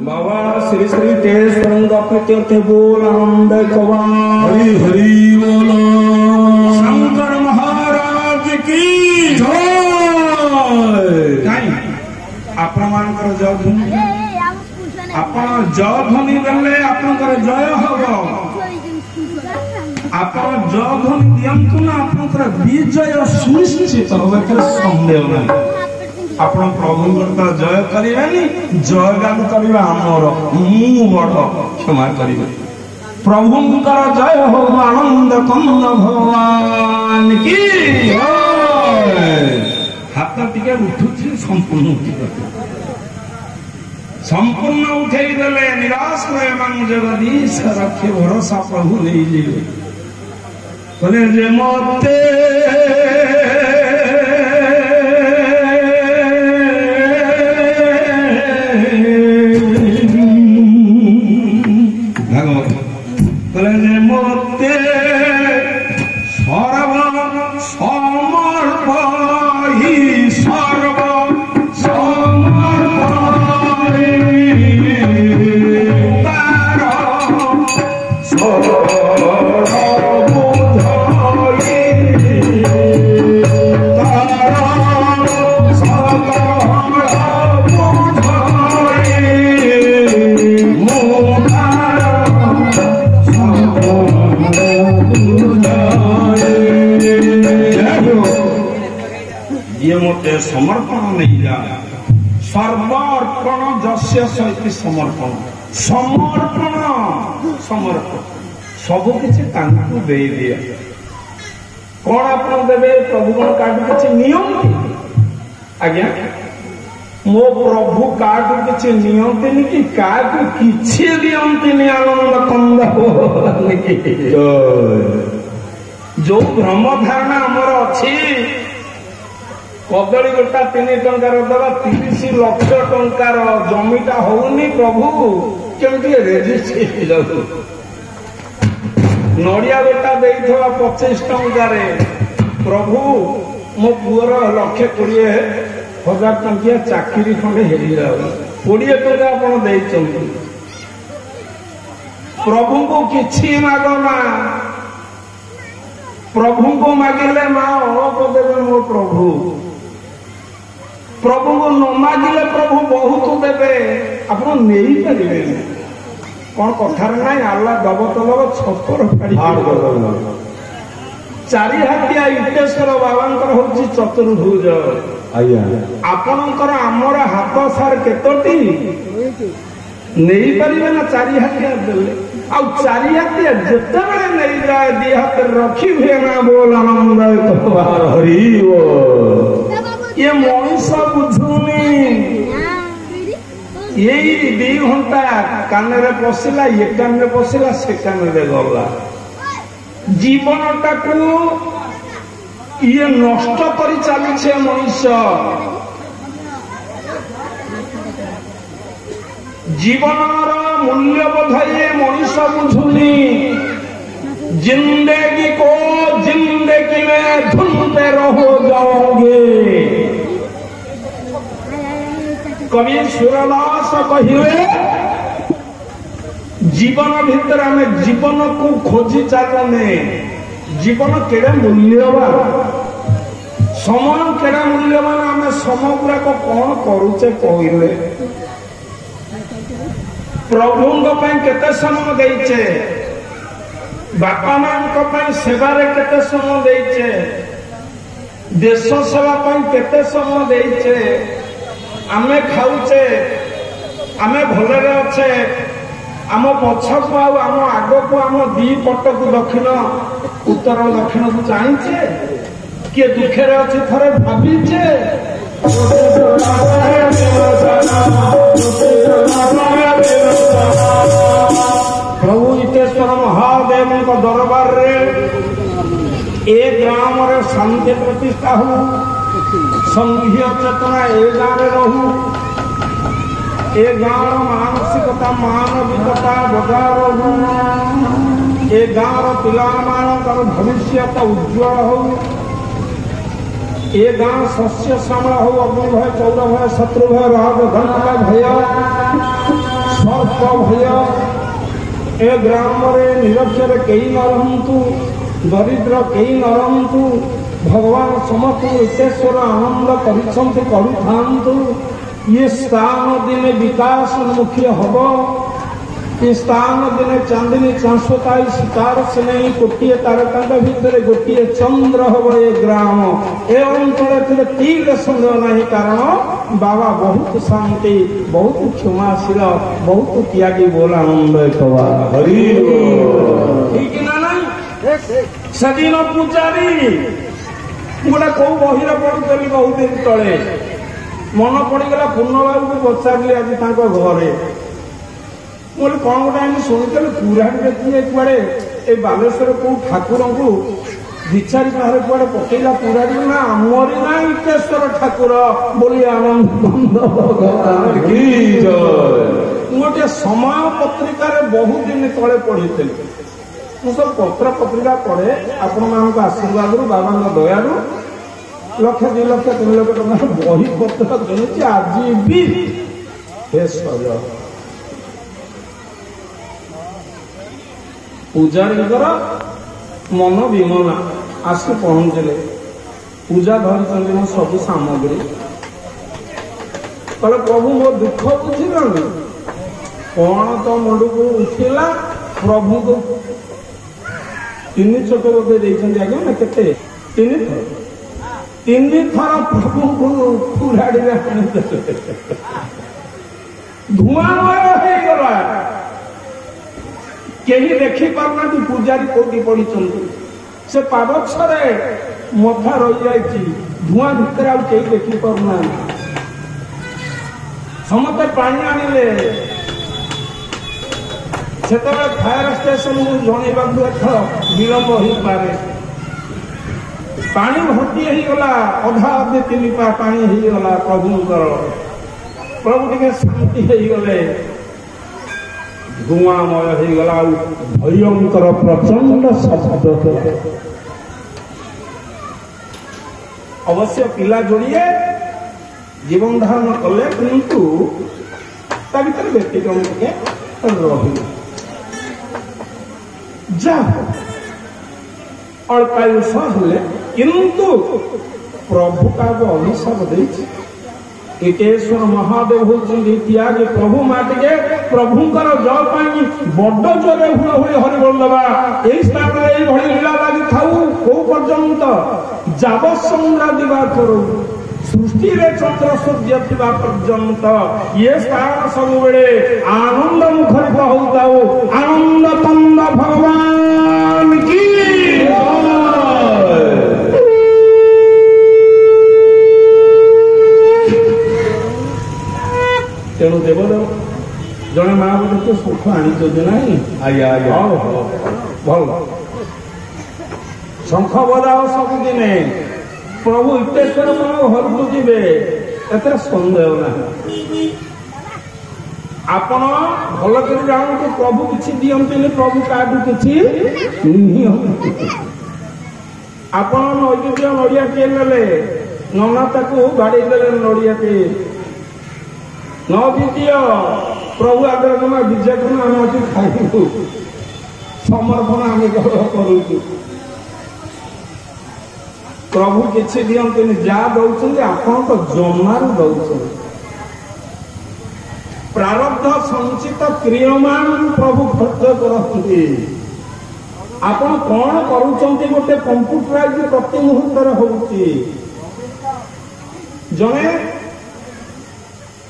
बाबा श्री श्री तेज प्रत्यर्थ बोल आनंद कवा हरि हरि बोलो। शंकर महाराज की जय। आपण मानकर जय ध्वनि आपण जय ध्वनि देले आपनकर जय हबो। आपण जय ध्वनि दियंतु ना आपनकर विजय सुनिश्चित होबे के संदेह नाही। आपण प्रभुंकर जय करिबानी जय गान करिबा हमर मु बड़ क्षमा करिबे। प्रभुंकर जय हो आनंद कन्न भगवान की जय। हाथ टिके उठुछि संपूर्ण उठी संपूर्ण उठे देले निराश रहे मन जगदीश रखे भरोसा प्रभु नहीं जीवे बोले जे मते समर्पण नहीं जा सर्वार्पण जस्य सहित समर्पण समर्पण समर्पण सब किसी दे दिया कौन आप देवे प्रभु कौन कार्ड किसी नियम आज्ञा मो प्रभु कार्ड किसी नियंती कि क्या किसी दियंती आनंद कंद जो भ्रम धारणा आमर अच्छी कदली गोटा 3 टंकार दवा 30 लाख टंकार जमीटा होनी प्रभु केमती रेजिस्ट नड़िया गोटा दे 25 टंकार प्रभु मो पुअर 1,20,000 टंकिया चाकरी खंडे हेरी 20 टंका आप प्रभु को किछि मागना प्रभु को मागिले माँ अल्प देवे मो प्रभु प्रभु को न मागिले प्रभु बहुत देवे आप नहीं पारे कौन कथार ना आल्ला दब तो दब छपर चारि हाथिया इटेश्वर बाबा हूँ चतुर्भुज आपणकर आमर हाथ सार केतोटी नहीं पारे ना चारि हाथिया देले आउ चारि हाथिया जिते नहीं जाए 2 हाथ रखी हुए ना बोल आनंद हरि ये मनुष्य बुझुनी यही 2 घंटा कान पशिला ये कान पशिला से कान गला जीवनटा को ये नष्ट कर चली मनुष्य जीवनर मूल्यबोध ये मनुष्य बुझुनी जिंदगी को जिंदगी में धुनते रहो जाओगे कवि सूरदास कहिए जीवन भीतर आम जीवन को खोजी चलने जीवन केड़े मूल्यवान समय केड़े मूल्यवान आम समय गुड़ाक कौन करुचे कहले प्रभु केते समय देचे बापा मां सेवारे केते समय देचे देश सेवा केते समय देचे आमे खाऊचे आमे भलरे अच्छे आम पछकू आम आग को आम 2 पट को दक्षिण उत्तर दक्षिण को चाहचे किए दुखे अच्छे थरे भावीचे प्रभु इटेश्वर महादेव दरबार रे ए ग्राम रे शांति प्रतिष्ठा हो संघीय चेतना ए गाँव में रहू ए गाँव मानसिकता मानविकता बजा रहू ए गाँव पिला भविष्य उज्ज्वल हो ए गाँ शस्य श्यामला हो अग्नि भय चौर भय शत्रु भय राग धन भय सर्प भय ए ग्राम निरक्षर कई न रहतु दरिद्र कई न रहतु भगवान समस्त हितेश्वर आनंद करूँ ये स्थान दिने विकास मुख्य हम ये स्थान दिने चांदनी चांसोताई सितार से नहीं गोटे तारकांड भितर गोटे चंद्र हम ये ग्राम ए अंचल तीर संदेह नहीं कारण बाबा बहुत शांति बहुत क्षमाशील बहुत त्यागी बोला आनंद ठीक ना ना सदिन पूजारी गोटे कौ बही पढ़ुली बहुत दिन तले मन पड़गला पूर्णबाबू को पचारि आज घरे मुझे कौन गोटे शुणी पुराणी किए कुआड़े ए बालेश्वर कौ ठाकुर को विचारी बाहर कुआड़े पकेला पुराणी ना आमरी ना इटेश्वर ठाकुर बोली आनंद गोटे समय पत्रिकार बहुत दिन तले पढ़ी मुझे सब पत्र पत्रिका पढ़े आपण मान आशीर्वाद बाबा दयालु लक्ष 2 लाख 3 लाख टका बही पत्र किणुची आज भी पूजारी मन विमला आसी पहुंचले पूजा धरी मो सब सामग्री कल प्रभु मो दुख बुझिल कौन तो मुंड को उठिला प्रभु को 3 चोट बोधे आज्ञा ना के 3 थर प्रभु को कुराड़ी धुआंमय होगला कहीं देखी पारना पूजारी कौटी पड़ी से पादक्षरे मथा रही जाए धुआं भितर आ देखी पारना समस्ते पानी आनिले से फायर स्टेशन जनवा विलंब हो पारे पानी भर्ती होगला अधा अधे 3 पा पानी होगला प्रभुंकर प्रभु टे शांति होगले धुआंमय होगला भयंकर प्रचंड शब्द अवश्य पिला जोड़िए जीवन धारण कले किंतु ता भीतर व्यक्तिक्रम टे रही जा अल्पायुष हेले किंतु प्रभु का अभिशाप देती इटेश्वर महादेव होती त्यागी प्रभु माटिके प्रभुंकर जल पाई बड़ जोरे हुड़ हुड़ हरिबोल दबा यही स्थान में लीला लगी थाऊ कौ पर्यंत जावसंग्रा दिवा करू सृष्टि रे चंद्र सूर्य थिबा पर्यंत ये स्थान सब बेले आनंद मुखरित होताऊ आनंद तंद भगवान की तेणु देवदेव जड़े माँ बोले सुख आनी ना भल शंख बजाओ सबुदिने प्रभु इटेश्वर घर को जीवे एत सन्देह ना आपण भल कर जानते प्रभु किसी दियंती प्रभु क्या किसी आपण नैवेद्य नड़िया टे ने नना ताकू बाड़ी देले नड़िया न द्वितीय प्रभु आगे जमा विजय आम अच्छी खाइबू समर्पण आम करूँ प्रभु किसी दियंती जहाँ दौरान आपण तो जमार दौरान प्रारब्ध संचित क्रियमान प्रभु खर्च करते आपण कौन करुँच गोटे कंप्यूटराइज प्रति मुहूर्त होती जड़े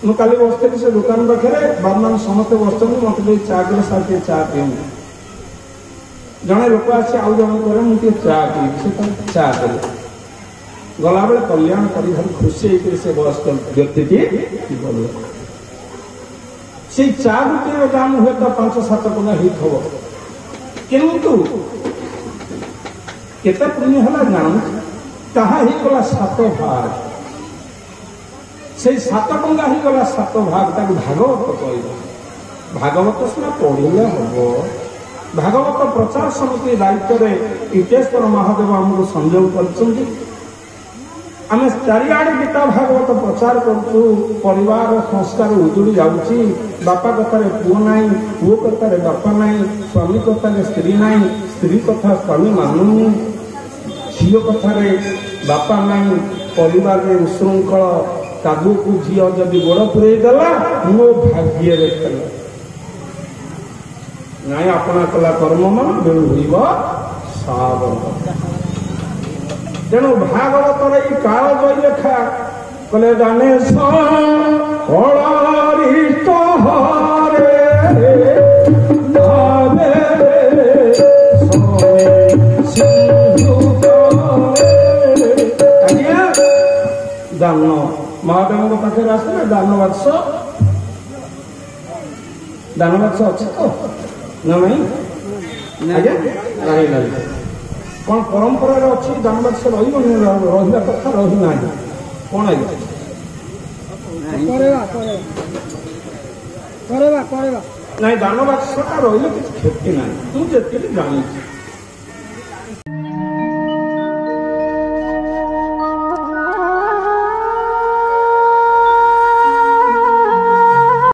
मु काली बसती से दुकान पाखे बारमान समस्ते बस मत चा कले सारे चा पी जड़े लोक आसी आउ जन कहे मुझे चा पी चा कले गला बेले कल्याण कर भारी खुशी होकर से वयस्क व्यक्ति गले से चा गुटे दाम हुए तो 5-7 टका हो किंतु केते पुण्य है जान कहा ही गला 7 भाग से 7 टका ही गला 7 भाग ताकू भागवत कह भागवत सीना पढ़ले हम भागवत प्रचार समिति दायित्व इटेश्वर महादेव आमको संयोग कर आम चारिआडे गीता भागवत प्रचार करूँ परिवार संस्कार उजुड़ी जाऊँगी बापा कथार पुओ ना पुओ कथार बापा ना स्वामी कथार स्त्री ना स्त्री कथा स्वामी मानुनी झील कथार बापा ना परिवार में उशृंखल कादू को झी जदि गोड़ पुरे देला मो भाग्य नाई अपना कला कर्म मन बेलू सावन तेणु भागवतर ये काल जय लेखा कले गणेश कलारिष्ट हरे दान महादेव पाखे आसले दान बाक्स अच्छे तो ना नहीं आज्ञा नहीं नहीं कौन परंपरा अच्छी दान बाक्स रहा कथा रही ना कौन आज्ञा नहीं दान बाक्सटा रही क्षति ना मुझे जानी